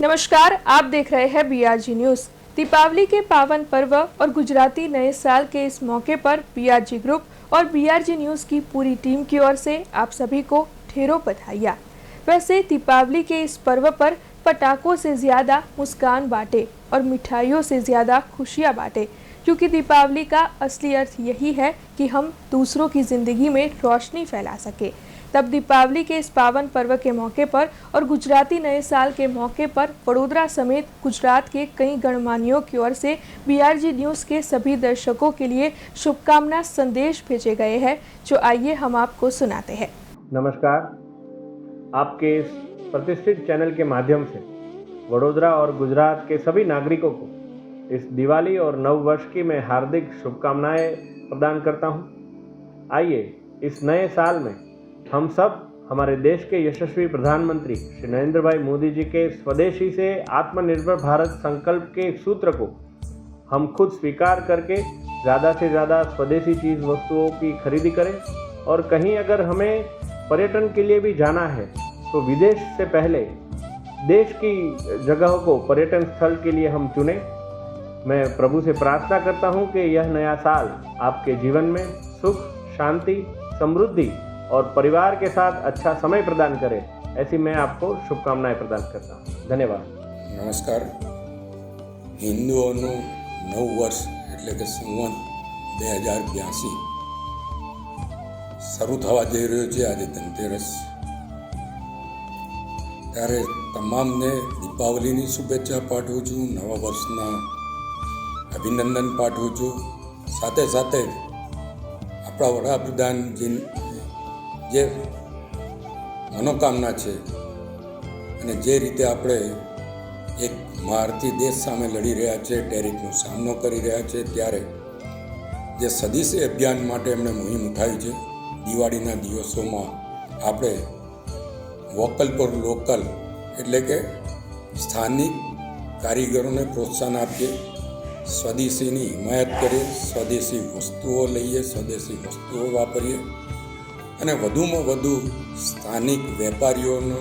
नमस्कार, आप देख रहे हैं बीआरजी न्यूज। दीपावली के पावन पर्व और गुजराती नए साल के इस मौके पर बीआरजी ग्रुप और बीआरजी न्यूज की पूरी टीम की ओर से आप सभी को ढेरों बधाइयाँ। वैसे दीपावली के इस पर्व पर पटाखों से ज्यादा मुस्कान बांटे और मिठाइयों से ज्यादा खुशियाँ बांटे, क्योंकि दीपावली का असली अर्थ यही है कि हम दूसरों की जिंदगी में रोशनी फैला सके। तब दीपावली के इस पावन पर्व के मौके पर और गुजराती नए साल के मौके पर वडोदरा समेत गुजरात के कई गणमान्यों की ओर से बीआरजी न्यूज के सभी दर्शकों के लिए शुभकामना संदेश भेजे गए हैं, जो आइए हम आपको सुनाते हैं। नमस्कार, आपके इस प्रतिष्ठित चैनल के माध्यम से वडोदरा और गुजरात के सभी नागरिकों को इस दिवाली और नव वर्ष की मैं हार्दिक शुभकामनाएं प्रदान करता हूं। आइए इस नए साल में हम सब हमारे देश के यशस्वी प्रधानमंत्री श्री नरेंद्र भाई मोदी जी के स्वदेशी से आत्मनिर्भर भारत संकल्प के सूत्र को हम खुद स्वीकार करके ज़्यादा से ज़्यादा स्वदेशी चीज़ वस्तुओं की खरीदी करें, और कहीं अगर हमें पर्यटन के लिए भी जाना है तो विदेश से पहले देश की जगहों को पर्यटन स्थल के लिए हम चुनें। मैं प्रभु से प्रार्थना करता हूं कि यह नया साल आपके जीवन में सुख, शांति, समृद्धि और परिवार के साथ अच्छा समय प्रदान करे, ऐसी मैं आपको शुभकामनाएं प्रदान करता हूँ। धन्यवाद। नमस्कार। हिंदुओનું નવ વર્ષ એટલે કે સંવત 2082 શરૂ થવા જઈ રહ્યો છે। આજે ધનતેરસ, ત્યારે તમામને દીપાવલીની શુભેચ્છા પાઠવું છું, નવા વર્ષના અભિનંદન પાઠવું છું। સાથે સાથે આપણા વડાપ્રધાનજી જે મનોકામના છે અને જે રીતે આપણે એક ભારતીય દેશ સામે લડી રહ્યા છે, ટેરિફનો સામનો કરી રહ્યા છે, ત્યારે જે સ્વદેશી અભિયાન માટે એમણે મુહિમ ઉઠાવી છે, દિવાળીના દિવસોમાં આપણે વોકલ ફોર લોકલ એટલે કે સ્થાનિક કારીગરોને પ્રોત્સાહન આપીએ, સ્વદેશીની હિમાયત કરીએ, સ્વદેશી વસ્તુઓ લઈએ, સ્વદેશી વસ્તુઓ વાપરીએ અને વધુમાં વધુ સ્થાનિક વેપારીઓનો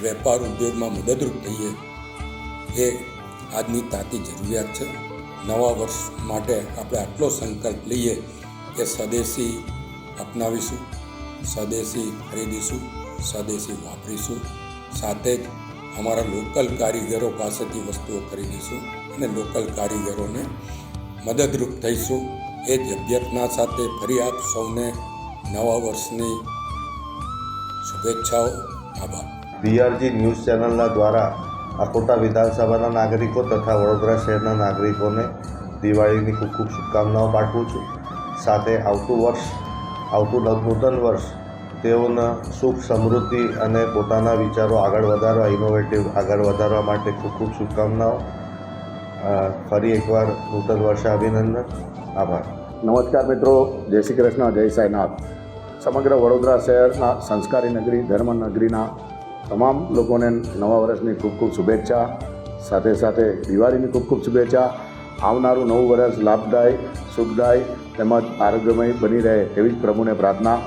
વેપાર ઉદ્યોગમાં મદદરૂપ થઈએ, એ આજની તાતી જરૂરિયાત છે। નવા વર્ષ માટે આપણે આટલો સંકલ્પ લઈએ કે સ્વદેશી અપનાવીશું, સ્વદેશી ખરીદીશું, સ્વદેશી વાપરીશું, સાથે જ અમારા લોકલ કારીગરો પાસેથી વસ્તુઓ ખરીદીશું અને લોકલ કારીગરોને મદદરૂપ થઈશું। એ જ અભ્યર્થના સાથે ફરી આપ સૌને નવા વર્ષની શુભેચ્છાઓ। આભાર। બીઆરજી ન્યૂઝ ચેનલના દ્વારા અકોટા વિધાનસભાના નાગરિકો તથા વડોદરા શહેરના નાગરિકોને દિવાળીની ખૂબ ખૂબ શુભકામનાઓ પાઠવું છું। સાથે આવતું નૂતન વર્ષ તેઓના સુખ, સમૃદ્ધિ અને પોતાના વિચારો આગળ વધારવા, ઇનોવેટિવ આગળ વધારવા માટે ખૂબ ખૂબ શુભકામનાઓ। ફરી એકવાર નૂતન વર્ષે અભિનંદન। આભાર। નમસ્કાર મિત્રો, જય શ્રી કૃષ્ણ, જય સાંઈનાથ। સમગ્ર વડોદરા શહેરના સંસ્કારી નગરી, ધર્મ નગરીના તમામ લોકોને નવા વર્ષની ખૂબ ખૂબ શુભેચ્છા। સાથે સાથે દિવાળીની ખૂબ ખૂબ શુભેચ્છા। આવનારું નવું વર્ષ લાભદાયી, સુખદાયી તેમજ આરોગ્યમય બની રહે એવી જ પ્રભુને પ્રાર્થના।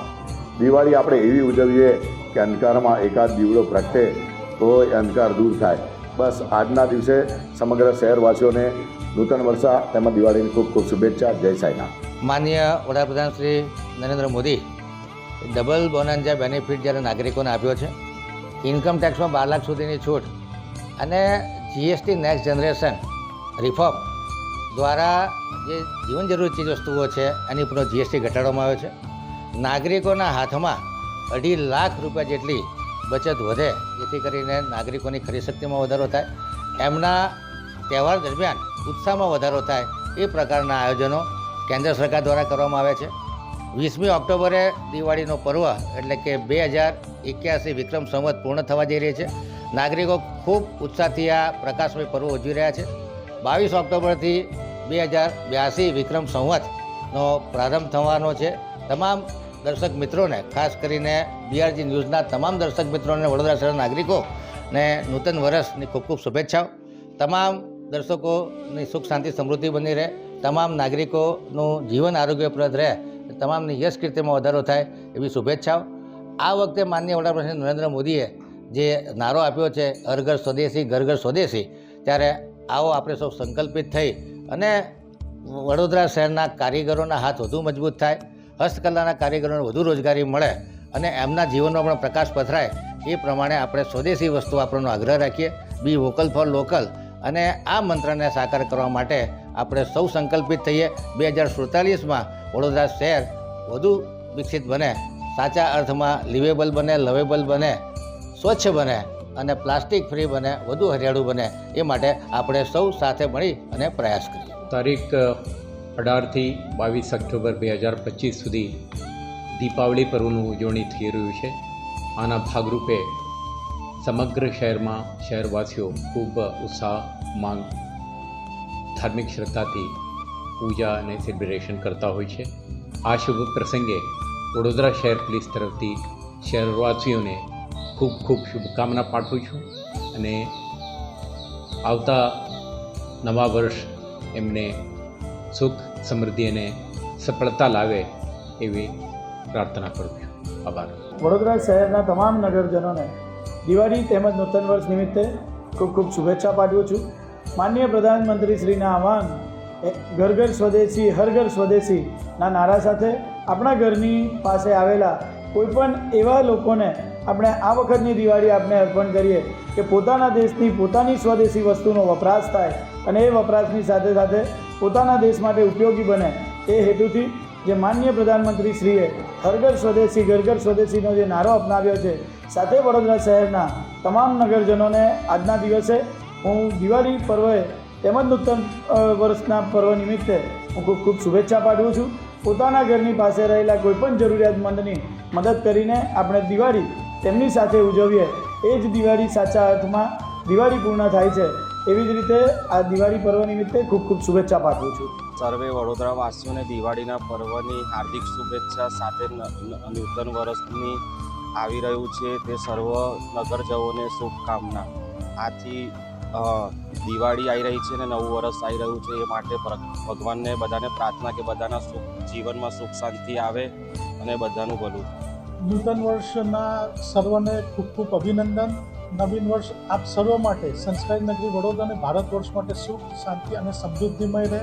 દિવાળી આપણે એવી ઉજવીએ કે અંધકારમાં એકાદ દીવડો પ્રગટે તો એ અંધકાર દૂર થાય। બસ આજના દિવસે સમગ્ર શહેરવાસીઓને નૂતન વર્ષા તેમજ દિવાળીની ખૂબ ખૂબ શુભેચ્છા। જય સાંઈનાથ। માનનીય વડાપ્રધાન શ્રી નરેન્દ્ર મોદી ડબલ બોનન્જા બેનિફિટ જ્યારે નાગરિકોને આપ્યો છે, ઇન્કમ ટેક્સમાં 12 લાખ સુધીની છૂટ અને જીએસટી નેક્સ્ટ જનરેશન રિફોર્મ દ્વારા જે જીવન જરૂરી ચીજ વસ્તુઓ છે એની પર જીએસટી ઘટાડવામાં આવ્યો છે। નાગરિકોના હાથમાં 2.5 લાખ રૂપિયા જેટલી બચત વધે, જેથી કરીને નાગરિકોની ખરીદ શક્તિમાં વધારો થાય, એમના તહેવાર દરમિયાન ઉત્સાહમાં વધારો થાય, એ પ્રકારના આયોજનો કેન્દ્ર સરકાર દ્વારા કરવામાં આવે છે। 20મી ઓક્ટોબરે દિવાળીનો પર્વ એટલે કે 2081 વિક્રમ સંવત પૂર્ણ થવા જઈ રહી છે। નાગરિકો ખૂબ ઉત્સાહથી આ પ્રકાશમય પર્વ ઉજવી રહ્યા છે। 22 ઓક્ટોબરથી 2082 વિક્રમ સંવતનો પ્રારંભ થવાનો છે। તમામ દર્શક મિત્રોને, ખાસ કરીને બીઆરજી ન્યૂઝના તમામ દર્શક મિત્રોને, વડોદરા શહેરના નાગરિકોને નૂતન વર્ષની ખૂબ ખૂબ શુભેચ્છાઓ। તમામ દર્શકોની સુખ, શાંતિ, સમૃદ્ધિ બની રહે, તમામ નાગરિકોનું જીવન આરોગ્યપ્રદ રહે, તમામની યશ કીર્તિમાં વધારો થાય એવી શુભેચ્છાઓ। આ વખતે માનનીય વડાપ્રધાન નરેન્દ્ર મોદીએ જે નારો આપ્યો છે હર ઘર સ્વદેશી ઘર ઘર સ્વદેશી, ત્યારે આવો આપણે સૌ સંકલ્પિત થઈ અને વડોદરા શહેરના કારીગરોના હાથ વધુ મજબૂત થાય, હસ્તકલાના કારીગરોને વધુ રોજગારી મળે અને એમના જીવનમાં પણ પ્રકાશ પથરાય, એ પ્રમાણે આપણે સ્વદેશી વસ્તુ વાપરવાનો આગ્રહ રાખીએ. બી વોકલ ફોર લોકલ. અને આ મંત્રને સાકાર કરવા માટે આપણે સૌ સંકલ્પિત થઈએ. 2047માં વડોદરા શહેર વધુ વિકસિત બને, સાચા અર્થમાં લિવેબલ બને, લવેબલ બને, સ્વચ્છ બને અને પ્લાસ્ટિક ફ્રી બને, વધુ હરિયાળું બને, એ માટે આપણે સૌ સાથે મળી અને પ્રયાસ કરીએ. તારીખ 18થી 22 ઓક્ટોબર 2025 સુધી દીપાવલી પર્વનું ઉજવણી થઈ રહ્યું છે. આના ભાગરૂપે સમગ્ર શહેરમાં શહેરવાસીઓ ખૂબ ઉત્સાહ, માંગ, ધાર્મિક શ્રદ્ધાથી પૂજા અને સેલિબ્રેશન કરતા હોય છે. આ શુભ પ્રસંગે વડોદરા શહેર પોલીસ તરફથી શહેરવાસીઓને ખૂબ ખૂબ શુભકામના પાઠવું છું અને આવતા નવા વર્ષ એમને સુખ, સમૃદ્ધિ અને સફળતા લાવે એવી પ્રાર્થના કરું છું. આભાર. વડોદરા શહેરના તમામ નગરજનોને દિવાળી તેમજ નૂતન વર્ષ નિમિત્તે ખૂબ ખૂબ શુભેચ્છા પાઠવું છું. માનનીય પ્રધાનમંત્રી શ્રીના આહવાન ઘર ઘર સ્વદેશી હર ઘર સ્વદેશીના નારા સાથે આપણા ઘરની પાસે આવેલા કોઈપણ એવા લોકોને આપણે આ વખતની દિવાળી આપણે અર્પણ કરીએ કે પોતાના દેશની પોતાની સ્વદેશી વસ્તુનો વપરાશ થાય અને એ વપરાશની સાથે સાથે પોતાના દેશ માટે ઉપયોગી બને, એ હેતુથી જે માનનીય પ્રધાનમંત્રી શ્રીએ હર ઘર સ્વદેશી ઘર ઘર સ્વદેશીનો જે નારો અપનાવ્યો છે, સાથે વડોદરા શહેરના તમામ નગરજનોને આજના દિવસે હું દિવાળી પર્વે તેમજ નૂતન વર્ષના પર્વ નિમિત્તે હું ખૂબ ખૂબ શુભેચ્છા પાઠવું છું. પોતાના ઘરની પાસે રહેલા કોઈપણ જરૂરિયાતમંદની મદદ કરીને આપણે દિવાળી તેમની સાથે ઉજવીએ, એ જ દિવાળી સાચા અર્થમાં દિવાળી પૂર્ણ થાય છે. એવી જ રીતે આ દિવાળી પર્વ નિમિત્તે ખૂબ ખૂબ શુભેચ્છા પાઠવું છું. સર્વે વડોદરાવાસીઓને દિવાળીના પર્વની હાર્દિક શુભેચ્છા, સાથે નૂતન વર્ષની આવી રહ્યું છે તે સર્વ નગરજનોને શુભકામના. આથી દિવાળી આવી રહી છે અને નવું વર્ષ આવી રહ્યું છે, એ માટે ભગવાનને બધાને પ્રાર્થના કે બધાના જીવનમાં સુખ શાંતિ આવે અને બધાનું ભલું. નૂતન વર્ષના સર્વને ખૂબ ખૂબ અભિનંદન. નવીન વર્ષ આપ સર્વ માટે, સંસ્કારી નગરી વડોદરા અને ભારત વર્ષ માટે સુખ, શાંતિ અને સમૃદ્ધિમય રહે.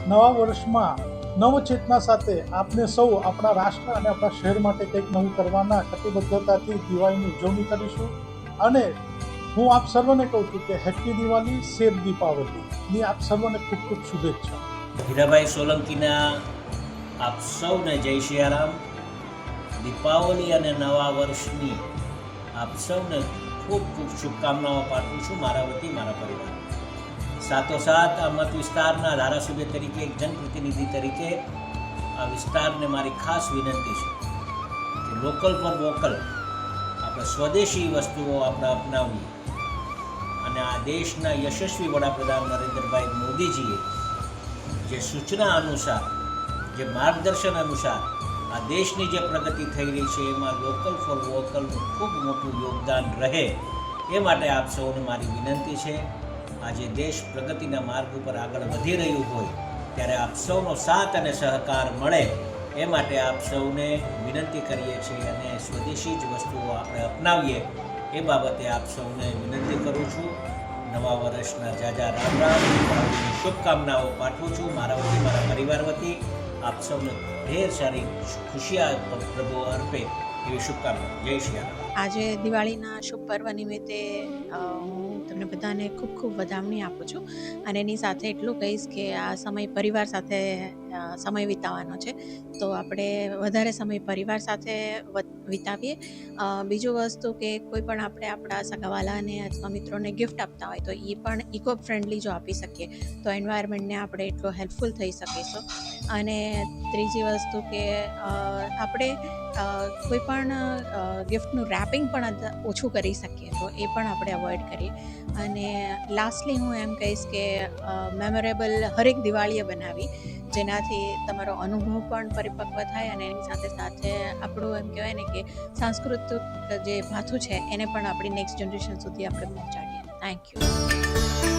નવા વર્ષમાં નવચેતના સાથે આપને સૌ આપણા રાષ્ટ્ર અને આપણા શહેર માટે કંઈક નવું કરવાના કટિબદ્ધતાથી દિવાળીની ઉજવણી કરીશું. અને હું આપ સર્વને કહું છું કે હેપી દિવાળી, સેફ દીપાવલીની આપ સર્વને ખૂબ ખૂબ શુભેચ્છા. હીરાભાઈ સોલંકીના આપ સૌને જય સિયારામ. દીપાવલી અને નવા વર્ષની આપ સૌને ખૂબ ખૂબ શુભકામનાઓ પાઠવું છું મારા વતી, મારા પરિવાર. સાથોસાથ આ મત વિસ્તારના ધારાસભ્ય તરીકે, એક જનપ્રતિનિધિ તરીકે આ વિસ્તારને મારી ખાસ વિનંતી છે કે લોકલ ફોર વોકલ, આપણે સ્વદેશી વસ્તુઓ આપણે અપનાવીએ અને આ દેશના યશસ્વી વડાપ્રધાન નરેન્દ્રભાઈ મોદીજીએ જે સૂચના અનુસાર, જે માર્ગદર્શન અનુસાર આ દેશની જે પ્રગતિ થઈ રહી છે, એમાં લોકલ ફોર વોકલનું ખૂબ મોટું યોગદાન રહે, એ માટે આપ સૌને મારી વિનંતી છે. આજે દેશ પ્રગતિના માર્ગ ઉપર આગળ વધી રહ્યું હોય ત્યારે આપ સૌનો સાથ અને સહકાર મળે, એ માટે આપ સૌને વિનંતી કરીએ છીએ અને સ્વદેશી જ વસ્તુઓ આપણે અપનાવીએ, એ બાબતે આપ સૌને વિનંતી કરું છું. નવા વર્ષના જાજા રામ રામ, શુભકામનાઓ પાઠવું છું મારા વતી, મારા પરિવાર વતી. આપ સૌને ઢેર સારી ખુશિયા પ્રભુ અર્પે એવી શુભકામના. જય શ્રી રામ. આજે દિવાળીના શુભ પર્વ નિમિત્તે હું તમને બધાને ખૂબ ખૂબ વધામણી આપું છું અને એની સાથે એટલું કહીશ કે આ સમય પરિવાર સાથે સમય વિતાવવાનો છે, તો આપણે વધારે સમય પરિવાર સાથે વિતાવીએ. બીજું વસ્તુ કે કોઈ પણ આપણે આપણા સગાવાલાને અથવા મિત્રોને ગિફ્ટ આપતા હોય તો એ પણ ઇકો ફ્રેન્ડલી જો આપી શકીએ તો એન્વાયરમેન્ટને આપણે એટલો હેલ્પફુલ થઈ શકીશું. અને ત્રીજી વસ્તુ કે આપણે કોઈ પણ ગિફ્ટનું રેપિંગ પણ ઓછું કરી શકીએ તો એ પણ આપણે અવોઇડ કરીએ. અને લાસ્ટલી હું એમ કહીશ કે મેમોરેબલ હરેક દિવાળીએ બનાવી, જેનાથી તમારો અનુભવ પણ પરિપક્વ થાય અને એની સાથે સાથે આપણું એમ કહેવાય ને કે સાંસ્કૃતિક જે ભાથું છે એને પણ આપણી નેક્સ્ટ જનરેશન સુધી આપણે પહોંચાડીએ. Thank you.